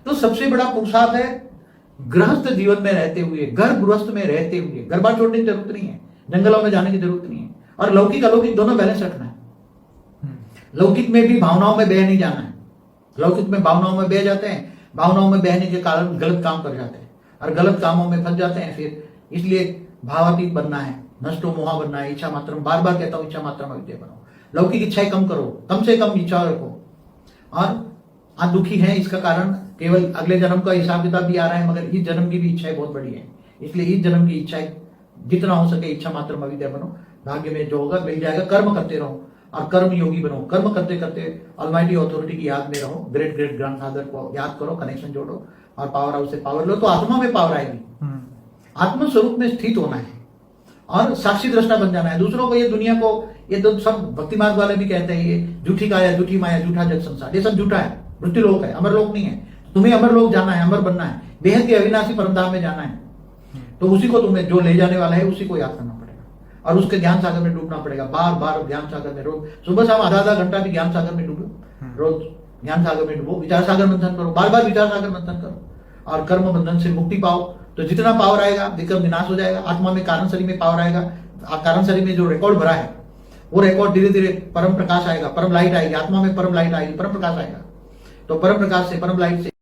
तो सबसे बड़ा पुरुषार्थ है गृहस्थ जीवन में रहते हुए, घर गृहस्थ में रहते हुए, घर बार छोड़ने की जरूरत नहीं है, जंगलों में जाने की जरूरत नहीं है, और लौकिक अलौकिक दोनों बैलेंस रखना है। लौकिक में भी भावनाओं में बह नहीं जाना है। लौकिक में भावनाओं में बह जाते हैं, भावनाओं में बहने के कारण गलत काम कर जाते हैं और गलत कामों में फंस जाते हैं। फिर इसलिए भावातीत बनना है, नष्टो मोहा बनना है, इच्छा मात्र, बार बार कहता हूं इच्छा मात्र में विद्या बनो। लौकिक इच्छाएं कम करो, कम से कम इच्छा रखो। और आज दुखी है इसका कारण केवल अगले जन्म का हिसाब किताब भी आ रहा है, मगर इस जन्म की भी इच्छाएं बहुत बड़ी है। इसलिए इस जन्म की इच्छाएं जितना हो सके इच्छा मात्र में विद्या बनो। भाग्य में जो होगा मिल जाएगा। कर्म करते रहो और कर्म योगी बनो। कर्म करते करते ऑलमाइटी अथॉरिटी की याद में रहो, ग्रेट ग्रेट ग्रैंडफादर को याद करो, कनेक्शन जोड़ो और पावर हाउस से पावर लो, तो आत्मा में पावर आएगी। आत्म स्वरूप में स्थित होना है और साक्षी दृष्टा बन जाना है। दूसरों को, ये दुनिया को, ये तो सब भक्ति मार्ग वाले भी कहते हैं ये झूठी काया, झूठी माया, झूठा जग संसार, ये सब झूठा है, मृत्यु लोक है, अमर लोक नहीं है। तुम्हें अमर लोक जाना है, अमर बनना है, बेहद के अविनाशी परमधाम में जाना है। तो उसी को तुम्हें जो ले जाने वाला है उसी को याद करना पड़ेगा और उसके ज्ञान सागर में डूबना पड़ेगा। बार बार ज्ञान सागर में, रोज सुबह शाम आधा आधा घंटा भी ज्ञान सागर में डूबो, रोज ज्ञान सागर में डूबो, विचार सागर मंथन करो, बार बार विचार सागर मंथन करो और कर्म बंधन से मुक्ति पाओ। तो जितना पावर आएगा विक्रम विनाश हो जाएगा। आत्मा में, कारण शरीर में पावर आएगा। कारण शरीर में जो रिकॉर्ड भरा है वो रिकॉर्ड धीरे धीरे परम प्रकाश आएगा, परम लाइट आएगी, आत्मा में परम लाइट आएगी, परम प्रकाश आएगा। तो परम प्रकाश से, परम लाइट से